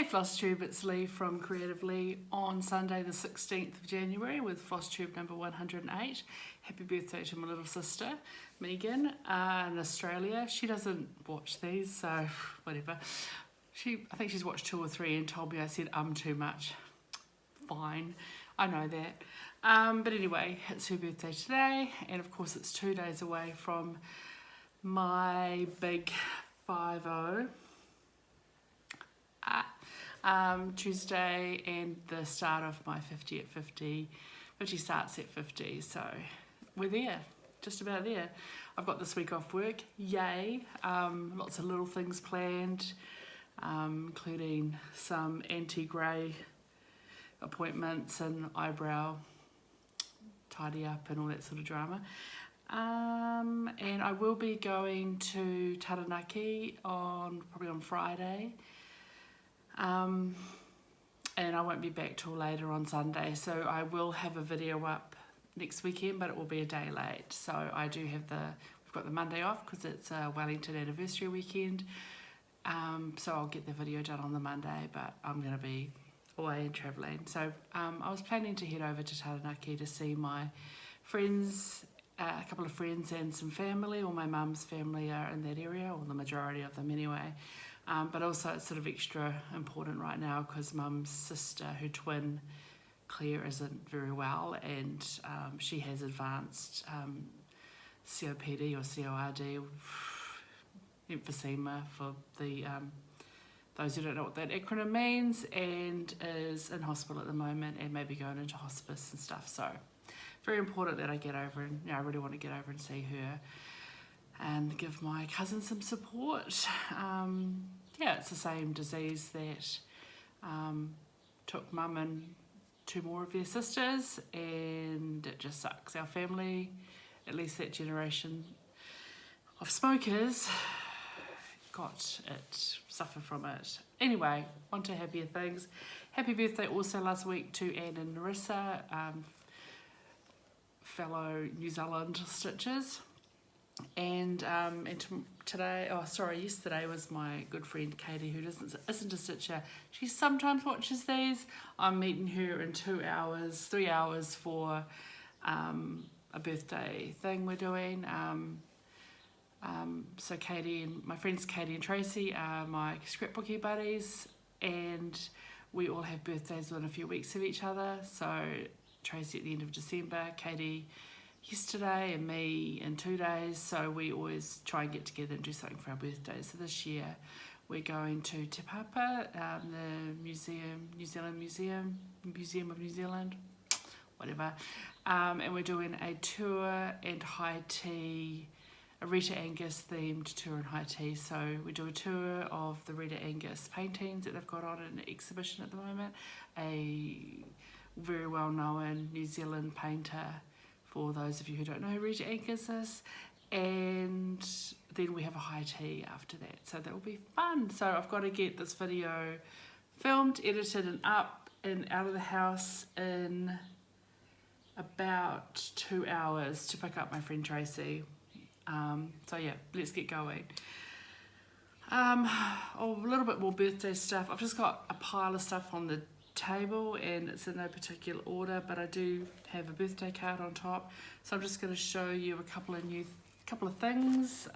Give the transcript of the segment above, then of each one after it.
Hey FLOSSTUBE, it's Leigh from Creative Leigh on Sunday the 16th of January with FLOSSTUBE number 108. Happy birthday to my little sister, Megan, in Australia. She doesn't watch these, so whatever. I think she's watched 2 or 3 and told me I said too much. Fine, I know that. But anyway, it's her birthday today, and of course it's 2 days away from my big 5-0. Tuesday, and the start of my 50 at 50. 50 starts at 50, so we're there, just about there. I've got this week off work, yay. Lots of little things planned, including some anti-grey appointments and eyebrow tidy up and all that sort of drama. And I will be going to Taranaki probably on Friday. And I won't be back till later on Sunday, so I will have a video up next weekend, but it will be a day late. So I do have we've got the Monday off because it's a Wellington anniversary weekend. So I'll get the video done on the Monday, but I'm going to be away and travelling. So I was planning to head over to Taranaki to see my friends, a couple of friends and some family. All my mum's family are in that area, or the majority of them anyway. But also it's sort of extra important right now because mum's sister, her twin, Claire, isn't very well, and she has advanced COPD or CORD, emphysema for the those who don't know what that acronym means, and is in hospital at the moment and maybe going into hospice and stuff. So very important that I get over, and I really want to get over and see her and give my cousin some support. Yeah, it's the same disease that took mum and 2 more of their sisters, and it just sucks. Our family, at least that generation of smokers, suffer from it. Anyway, on to happier things. Happy birthday also last week to Anne and Narissa, fellow New Zealand stitchers. And yesterday was my good friend Katie, who isn't a stitcher. She sometimes watches these. I'm meeting her in 2 hours, 3 hours for a birthday thing we're doing. So Katie and my friends Katie and Tracy are my scrapbooking buddies, and we all have birthdays within a few weeks of each other. So Tracy at the end of December, Katie yesterday, and me in 2 days. So we always try and get together and do something for our birthdays. So this year we're going to Te Papa, the Museum of New Zealand, whatever. And we're doing a tour and high tea, a Rita Angus themed tour and high tea. So we do a tour of the Rita Angus paintings that they've got on an exhibition at the moment. A very well known New Zealand painter, for those of you who don't know who Rita Angus is, and then we have a high tea after that, so that will be fun. So I've got to get this video filmed, edited and up and out of the house in about 2 hours to pick up my friend Tracy. So yeah, let's get going. A little bit more birthday stuff. I've just got a pile of stuff on the table, and it's in no particular order, but I do have a birthday card on top, so I'm just going to show you a couple of things.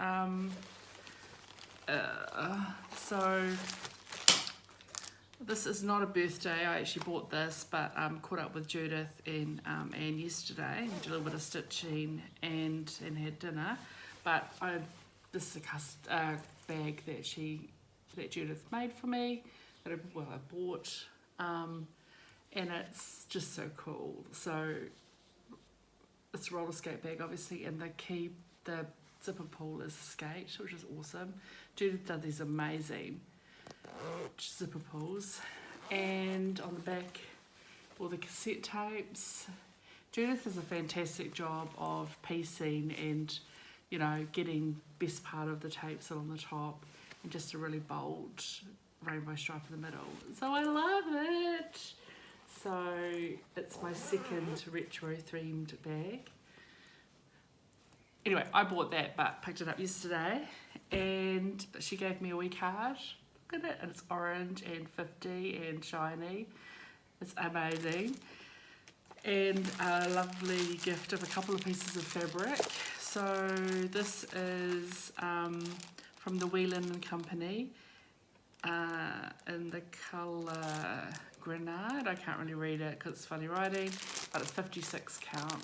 So this is not a birthday. I actually bought this, but caught up with Judith and Anne yesterday, did a little bit of stitching and had dinner. But this is a bag that Judith made for me, that I bought. And it's just so cool. So it's a roller skate bag, obviously, and the zipper pull is a skate, which is awesome. Judith did these amazing zipper pulls, and on the back all the cassette tapes. Judith does a fantastic job of piecing and, you know, getting best part of the tapes on the top, and just a really bold rainbow stripe in the middle. So I love it. So it's my second retro themed bag. Anyway, I bought that but picked it up yesterday, and she gave me a wee card. Look look at it, and it's orange and 50 and shiny. It's amazing. And a lovely gift of a couple of pieces of fabric. So this is from the Whelan Company in the colour Grenade. I can't really read it because it's funny writing, but it's 56 count. In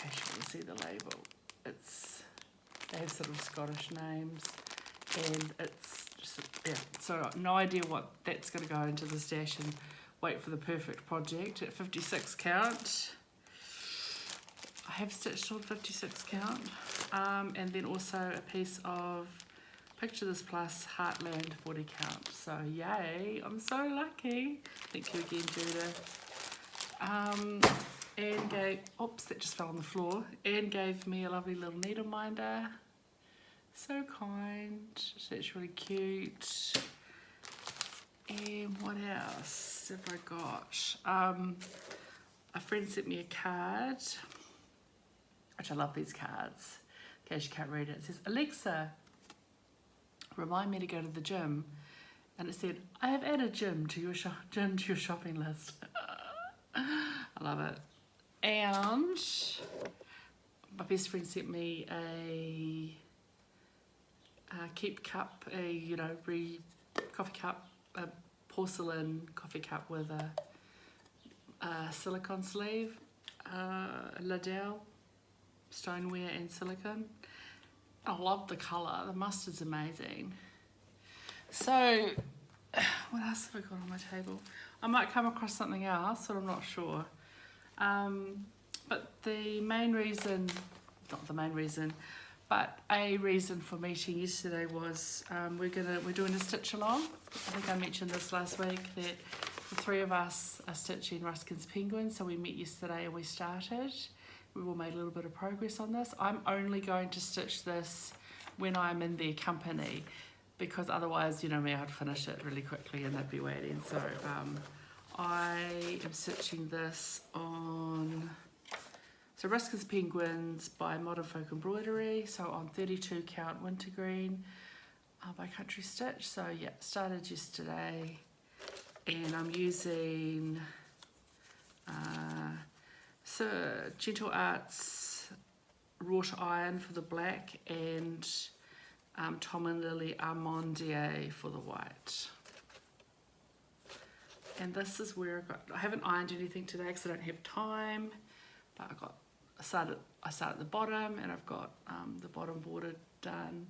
case you want to see the label. They have sort of Scottish names, and it's just, yeah, so no idea what that's going to go into the stash and wait for the perfect project at 56 count. I have stitched on 56 count, and then also a piece of Picture This Plus Heartland 40 count. So yay, I'm so lucky. Thank you again, Judah. Anne gave, oops, that just fell on the floor. Anne gave me a lovely little needle minder. So kind. That's really cute. And what else have I got? A friend sent me a card, which I love these cards. In case you can't read it, it says, Alexa, remind me to go to the gym. And it said, I have added gym to your shopping list. I love it. And my best friend sent me a keep cup, coffee cup, a porcelain coffee cup with a silicone sleeve, Liddell, stoneware and silicone. I love the colour. The mustard's amazing. So, what else have I got on my table? I might come across something else, but I'm not sure. But the main reason, not the main reason, but a reason for meeting yesterday was we're doing a stitch along. I think I mentioned this last week that the three of us are stitching Ruskin's Penguin. So we met yesterday and we started. We all made a little bit of progress on this. I'm only going to stitch this when I'm in their company, because otherwise, you know me, I'd finish it really quickly and they'd be waiting. So I am stitching this on, so Ruskin's Penguins by Modern Folk Embroidery, so on 32 count Wintergreen by Country Stitch. So yeah, started yesterday, and I'm using Gentle Arts wrought iron for the black and Tom and Lily Armandier for the white. And this is where I haven't ironed anything today because I don't have time, but I started at the bottom, and I've got the bottom border done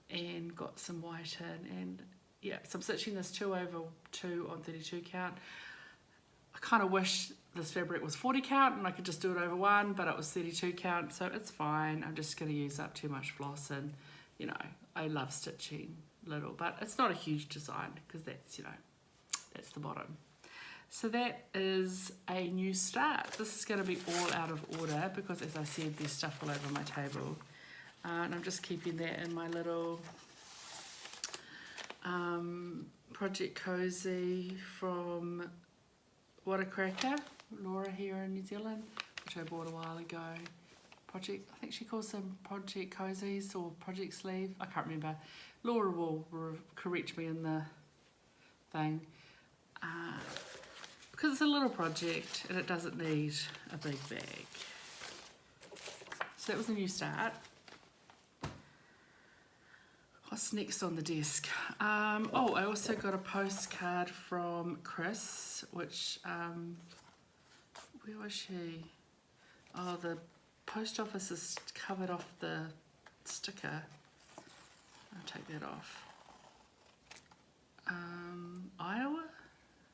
and got some white in, and yeah, so I'm stitching this 2/2 on 32 count. I kind of wish this fabric was 40 count and I could just do it over one, but it was 32 count, so it's fine. I'm just going to use up too much floss, and you know, I love stitching little, but it's not a huge design because that's, you know, that's the bottom. So that is a new start. This is going to be all out of order because, as I said, there's stuff all over my table, and I'm just keeping that in my little Project Cozy from What a Cracker, Laura here in New Zealand, which I bought a while ago. Project, I think she calls them Project Cozies or Project Sleeve, I can't remember. Laura will correct me in the thing. Because it's a little project and it doesn't need a big bag. So that was a new start. What's next on the desk? Oh, I also got a postcard from Chris, which, where was she? Oh, the post office has covered off the sticker. I'll take that off. Iowa?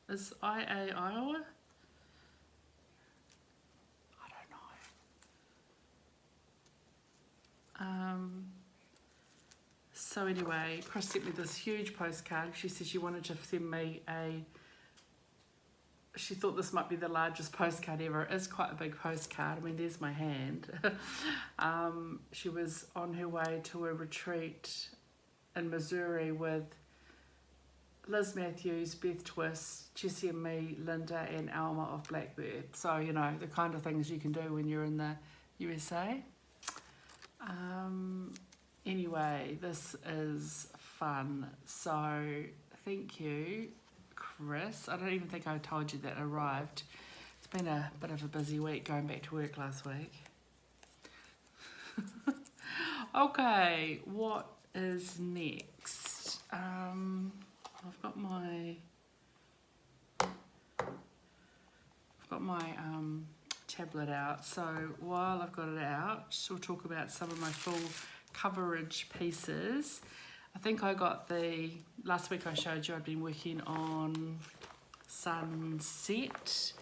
Is IA Iowa? I don't know. So anyway, Chris sent me this huge postcard. She said she wanted to send me she thought this might be the largest postcard ever. It is quite a big postcard. I mean, there's my hand. She was on her way to a retreat in Missouri with Liz Matthews, Beth Twist, Jessie and me, Linda and Alma of Blackbird. So, you know, the kind of things you can do when you're in the USA. Anyway, this is fun. So thank you, Chris. I don't even think I told you that arrived. It's been a bit of a busy week going back to work last week. Okay, what is next? I've got my tablet out, so while I've got it out, we'll talk about some of my full coverage pieces. I think I got last week I showed you I'd been working on Sunset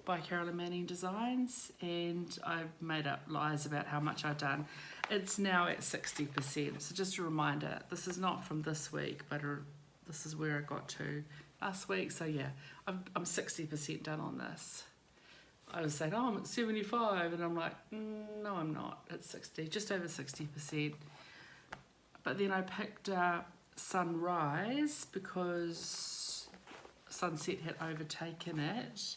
by Carolyn Designs, and I've made up lies about how much I've done. It's now at 60%, so just a reminder, this is not from this week, but this is where I got to last week. So yeah, I'm 60% done on this. I was saying, oh, I'm at 75, and I'm like, no, I'm not. It's 60, just over 60%. But then I picked up Sunrise because Sunset had overtaken it,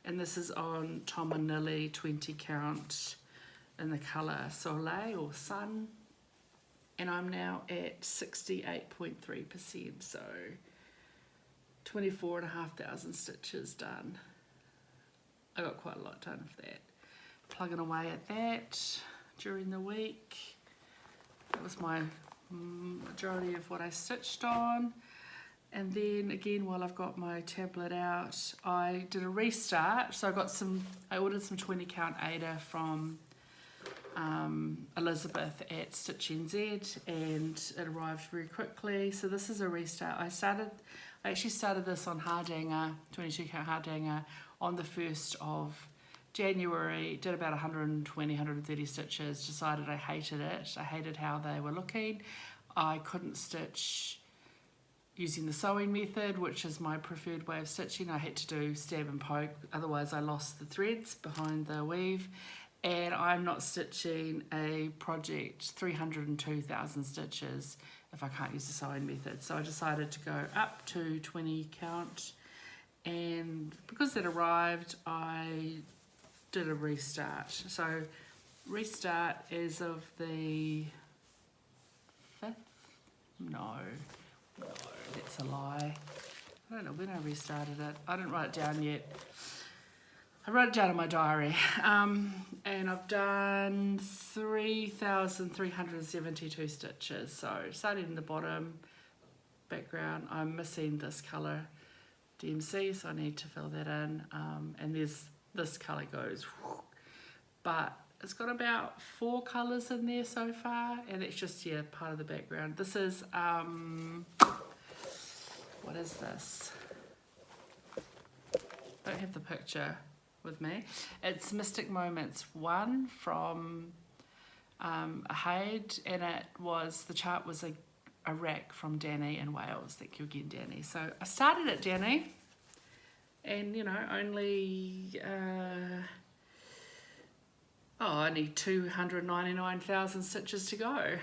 and this is on Tom and Nilly 20 count in the colour Soleil or Sun, and I'm now at 68.3%, so 24,500 stitches done. I got quite a lot done of that. Plugging away at that during the week. That was my majority of what I stitched on. And then again, while I've got my tablet out, I did a restart. So I ordered some 20 count Aida from Elizabeth at Stitch NZ, and it arrived very quickly. So this is a restart. I actually started this on Hardanger, 22 count Hardanger, on the 1st of January, did about 120, 130 stitches, decided I hated it. I hated how they were looking. I couldn't stitch using the sewing method, which is my preferred way of stitching. I had to do stab and poke, otherwise I lost the threads behind the weave. And I'm not stitching a project 302,000 stitches if I can't use the sewing method. So I decided to go up to 20 count, and because it arrived, I did a restart. So restart as of the 5th? No, that's a lie. I don't know when I restarted it. I didn't write it down yet. I wrote it down in my diary, and I've done 3,372 stitches. So starting in the bottom, background, I'm missing this colour DMC, so I need to fill that in, and this colour goes, but it's got about 4 colours in there so far, and it's just, yeah, part of the background. This is, what is this? Don't have the picture with me. It's Mystic Moments 1 from a HAED, and the chart was a rack from Danny in Wales. Thank you again, Danny. So I started it, Danny, and only I need 299,000 stitches to go.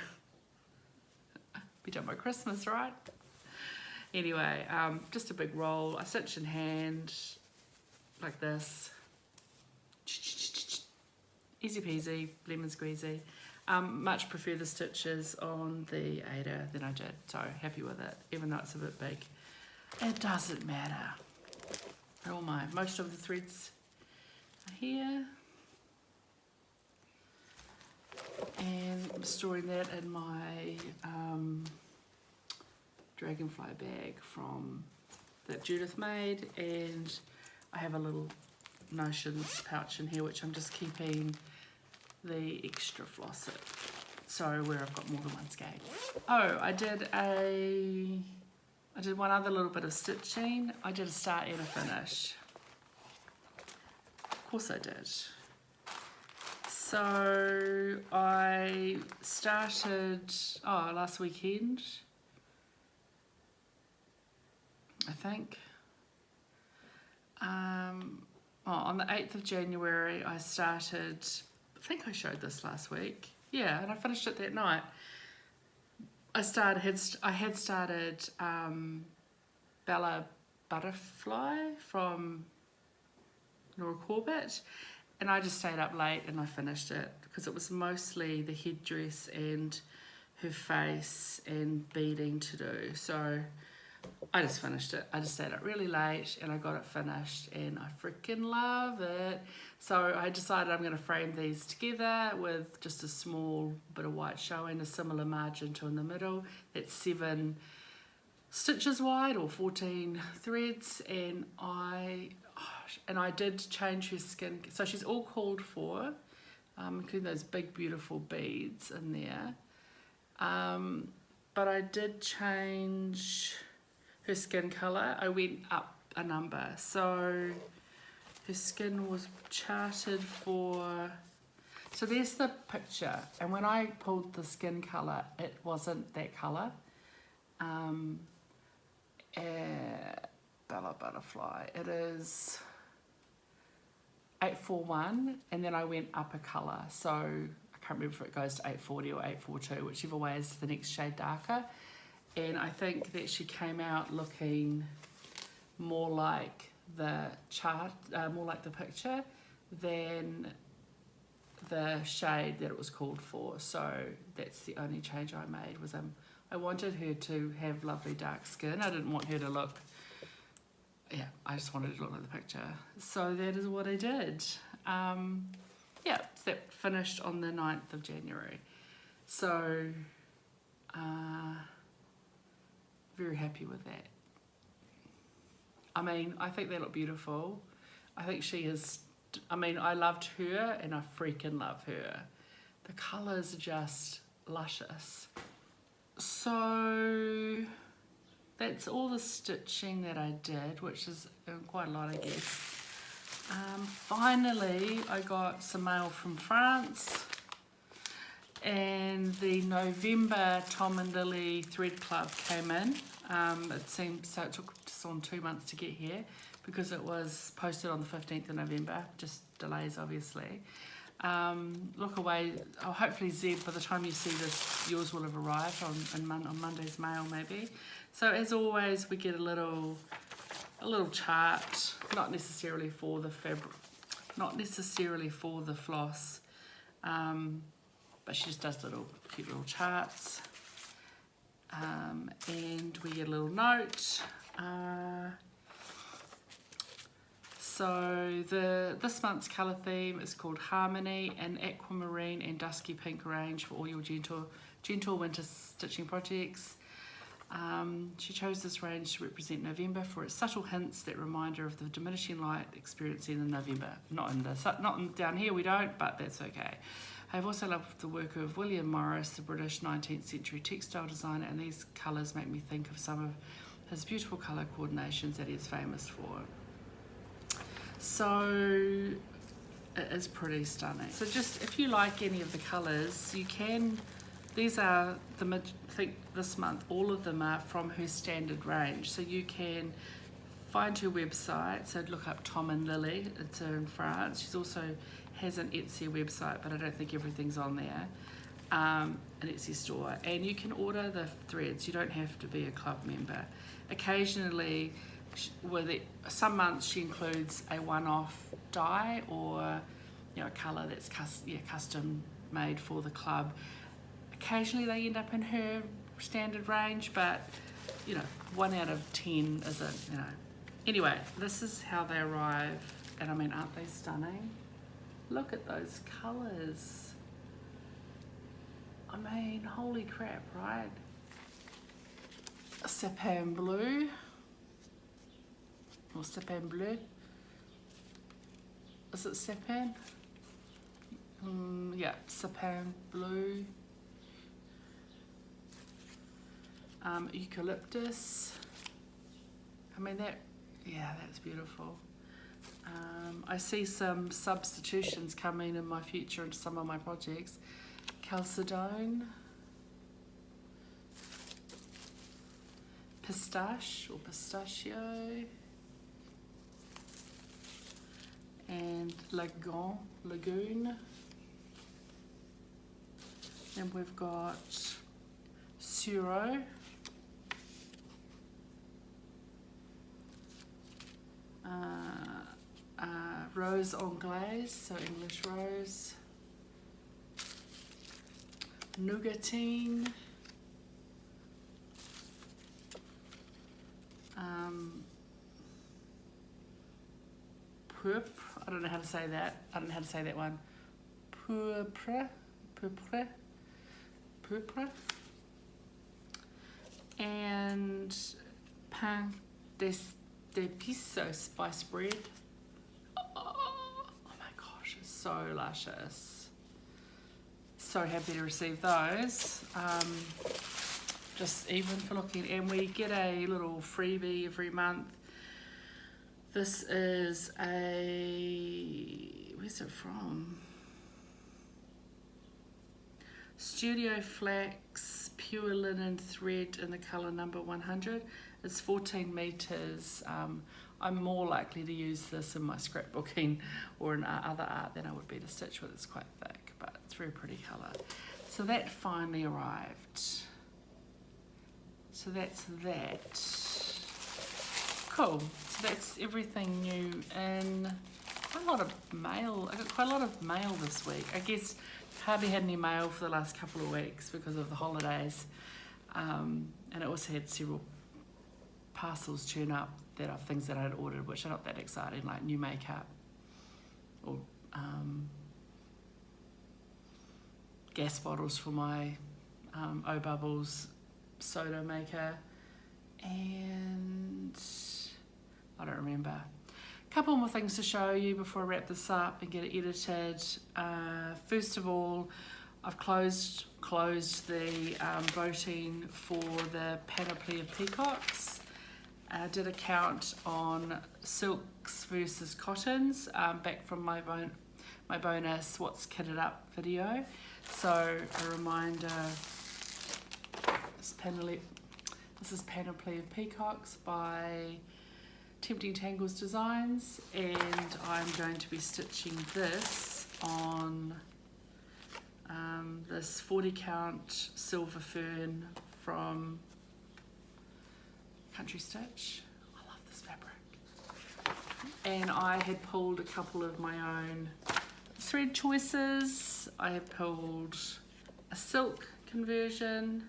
Be done by Christmas, right? Anyway, just a big roll. I stitch in hand like this. Easy peasy, lemon squeezy. Much prefer the stitches on the Aida than I did, so happy with it, even though it's a bit big. It doesn't matter. They're all mine. Most of the threads are here. And I'm storing that in my dragonfly bag that Judith made, and I have a little Notions pouch in here which I'm just keeping the extra floss in. So where I've got more than one skein. Oh, I did one other little bit of stitching. I did a start and a finish. Of course I did. So I started last weekend, I think. On the 8th of January, I started, I think I showed this last week. Yeah, and I finished it that night. I had started Bella Butterfly from Nora Corbett, and I just stayed up late and I finished it because it was mostly the headdress and her face and beading to do. So I just finished it. I just stayed up really late and I got it finished and I freaking love it. So I decided I'm going to frame these together with just a small bit of white showing, a similar margin to in the middle. That's 7 stitches wide or 14 threads, and I did change her skin. So she's all called for, including those big beautiful beads in there. But I did change her skin colour. I went up a number. So her skin was charted for, so there's the picture, and when I pulled the skin colour, it wasn't that colour. Bella Butterfly, it is 841, and then I went up a colour, so I can't remember if it goes to 840 or 842, whichever way is the next shade darker. And I think that she came out looking more like the chart, more like the picture, than the shade that it was called for. So that's the only change I made. Was I wanted her to have lovely dark skin. I didn't want her to look, yeah, I just wanted it to look like the picture. So that is what I did. Yeah, so that finished on the 9th of January. So, very happy with that. I mean, I think they look beautiful. I think she is, I mean, I loved her and I freaking love her. The colours are just luscious. So that's all the stitching that I did, which is quite a lot, I guess. Finally, I got some mail from France, and the November Tom and Lily Thread Club came in. It seemed, so it took just on 2 months to get here because it was posted on the 15th of November, just delays obviously. Look away, oh, hopefully Zeb, by the time you see this, yours will have arrived on Monday's mail maybe. So as always, we get a little chart, not necessarily for the fabric, not necessarily for the floss, but she just does cute little charts. And we get a little note. So this month's colour theme is called Harmony, an aquamarine and dusky pink range for all your gentle winter stitching projects. She chose this range to represent November for its subtle hints that remind her of the diminishing light experienced in November. Down here we don't, but that's okay. I've also loved the work of William Morris, the British 19th century textile designer, and these colours make me think of some of his beautiful colour coordinations that he is famous for. So it is pretty stunning. So just if you like any of the colours, you can, these are I think this month all of them are from her standard range, so you can find her website. So look up Tom and Lily, it's her in France. She's also has an Etsy website, but I don't think everything's on there, an Etsy store, and you can order the threads. You don't have to be a club member. Occasionally, some months she includes a one-off dye or a colour that's custom made for the club. Occasionally they end up in her standard range, but 1 out of 10 isn't. Anyway, this is how they arrive, and I mean, aren't they stunning? Look at those colours. I mean, holy crap, right? Sapin blue. Or sapin bleu. Is it sapin? Yeah, sapin blue. Eucalyptus. I mean, that's beautiful. I see some substitutions coming in my future into some of my projects. Chalcedone. Pistache or pistachio. And lagoon. And we've got Suro. Rose anglaise, so English rose. Nougatine. Purpre. I don't know how to say that. I don't know how to say that one. Purpre. And pain d'épices spice bread. Oh my gosh, it's so luscious. So happy to receive those. Just even for looking, and we get a little freebie every month. This is where's it from? Studio Flax Pure Linen Thread in the colour number 100. It's 14 metres. I'm more likely to use this in my scrapbooking or in other art than I would be to stitch with. It's quite thick, but it's very pretty colour. So that finally arrived. So that's that. Cool. So that's everything new and quite a lot of mail. I got quite a lot of mail this week. I guess hardly had any mail for the last couple of weeks because of the holidays. And I also had several parcels turn up that are things that I had ordered, which are not that exciting, like new makeup or gas bottles for my O-Bubbles soda maker, and I don't remember. A couple more things to show you before I wrap this up and get it edited. First of all, I've closed the voting for the Panoply of Peacocks. I did a count on silks versus cottons back from my bonus What's Kitted Up video. So a reminder, this is Panoply of Peacocks by Tempting Tangles Designs, and I'm going to be stitching this on this 40 count silver fern from Country Stitch. I love this fabric. And I had pulled a couple of my own thread choices. I have pulled a silk conversion,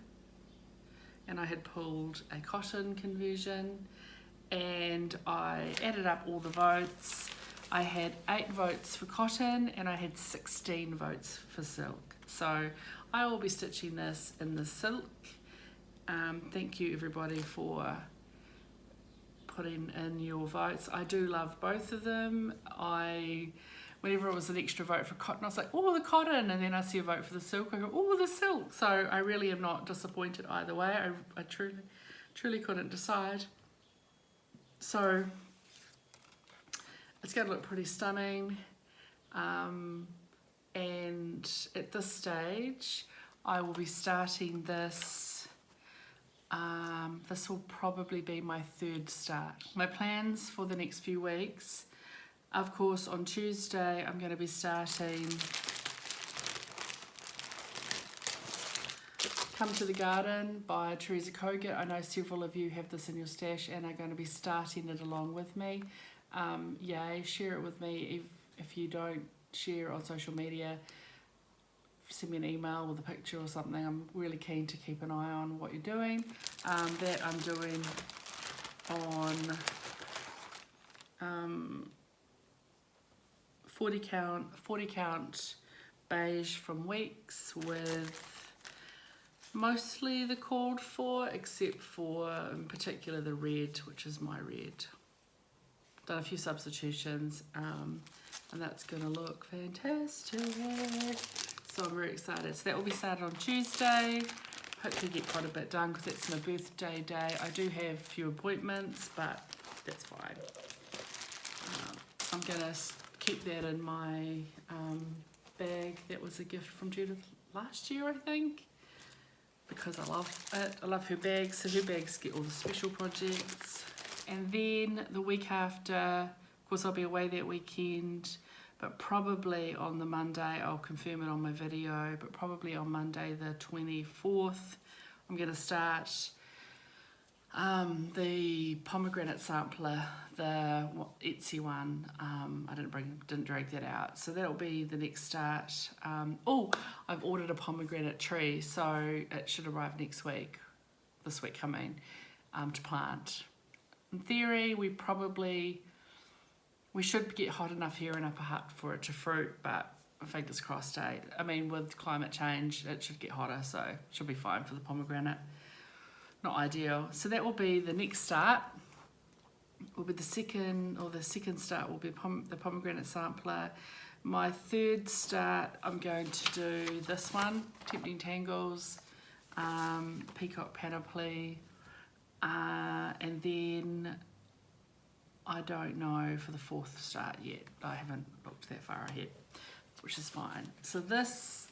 and I had pulled a cotton conversion, and I added up all the votes. I had 8 votes for cotton and I had 16 votes for silk. So I will be stitching this in the silk. Thank you everybody for putting in your votes. I do love both of them. Whenever it was an extra vote for cotton, I was like, oh, the cotton, and then I see a vote for the silk, I go, oh, the silk. So I really am not disappointed either way. I truly couldn't decide. So it's going to look pretty stunning. And at this stage, I will be starting this. This will probably be my 3rd start. My plans for the next few weeks, of course, on Tuesday, I'm going to be starting Come to the Garden by Teresa Kogut. I know several of you have this in your stash and are going to be starting it along with me. Yay, share it with me. If you don't share on social media, send me an email with a picture or something. I'm really keen to keep an eye on what you're doing. That I'm doing on 40 count beige from Weeks with mostly the called for, except for in particular the red, which is my red. Done a few substitutions, and that's going to look fantastic. So I'm very excited. So that will be started on Tuesday. Hopefully get quite a bit done because it's my birthday day. I do have a few appointments, but that's fine. I'm going to keep that in my bag. That was a gift from Judith last year, I think, because I love it. I love her bags, so her bags get all the special projects. And then the week after, of course I'll be away that weekend, but probably on the Monday, I'll confirm it on my video, but probably on Monday the 24th, I'm going to start the Pomegranate Sampler, the Etsy one. I didn't drag that out, so that'll be the next start. I've ordered a pomegranate tree, so it should arrive next week, this week coming, to plant. In theory, we probably We should get hot enough here in Upper Hutt for it to fruit, but fingers crossed, eh? I mean, with climate change, it should get hotter, so it should be fine for the pomegranate. Not ideal. So that will be the next start. Will be the second start will be the Pomegranate Sampler. My third start, I'm going to do this one, Tempting Tangles, Peacock Panoply, and then I don't know for the fourth start yet. I haven't looked that far ahead, which is fine. So this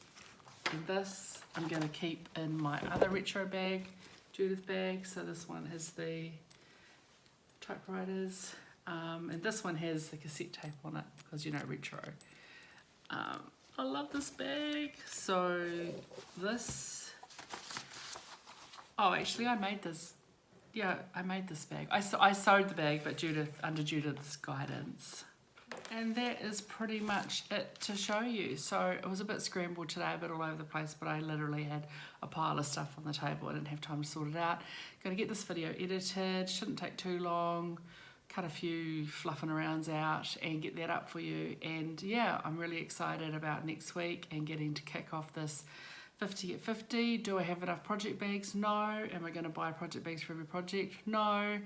and this I'm going to keep in my other retro bag, Judith bag. So this one has the typewriters, and this one has the cassette tape on it because, you know, retro. I love this bag. So this, oh, actually I made this. Yeah, I made this bag. I sewed the bag, but under Judith's guidance. And that is pretty much it to show you. So it was a bit scrambled today, a bit all over the place, but I literally had a pile of stuff on the table. I didn't have time to sort it out. Going to get this video edited, shouldn't take too long. Cut a few fluffing arounds out and get that up for you. And yeah, I'm really excited about next week and getting to kick off this 50 at 50. Do I have enough project bags? No. Am I going to buy project bags for every project? No.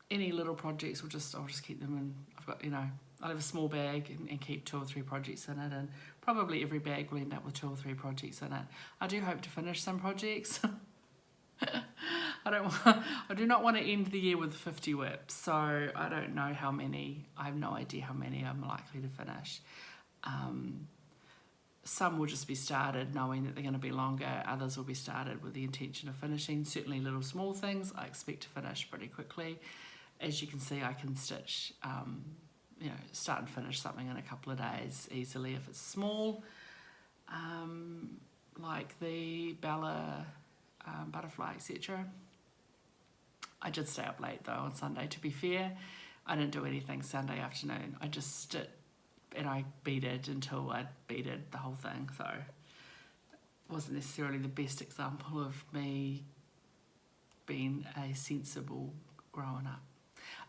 Any little projects I'll just keep them in. I've got, you know, I'll have a small bag and keep 2 or 3 projects in it, and probably every bag will end up with 2 or 3 projects in it. I do hope to finish some projects. I do not want to end the year with 50 WIPs, so I don't know how many. I have no idea how many I'm likely to finish. Some will just be started knowing that they're going to be longer. Others will be started with the intention of finishing. Certainly little small things I expect to finish pretty quickly. As you can see, I can stitch, you know, start and finish something in a couple of days easily if it's small. Like the Bella butterfly, etc. I did stay up late though on Sunday, to be fair. I didn't do anything Sunday afternoon. I just stitched and I beaded until I beaded the whole thing, so it wasn't necessarily the best example of me being a sensible grown up.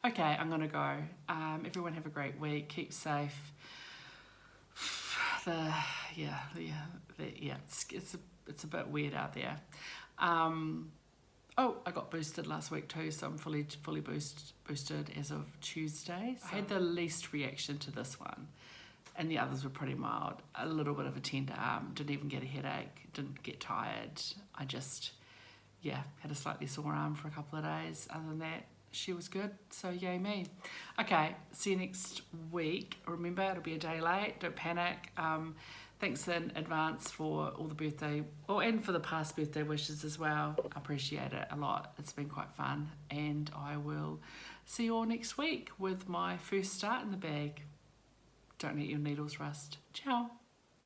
Okay, I'm gonna go. Everyone have a great week, keep safe. It's a bit weird out there. Oh, I got boosted last week too, so I'm fully boosted as of Tuesday. So I had the least reaction to this one, and the others were pretty mild. A little bit of a tender arm, didn't even get a headache, didn't get tired. I just, yeah, had a slightly sore arm for a couple of days. Other than that, she was good, so yay me. Okay, see you next week. Remember, it'll be a day late, don't panic. Thanks in advance for all the birthday, and for the past birthday wishes as well. I appreciate it a lot. It's been quite fun, and I will see you all next week with my first start in the bag. Don't let your needles rust. Ciao.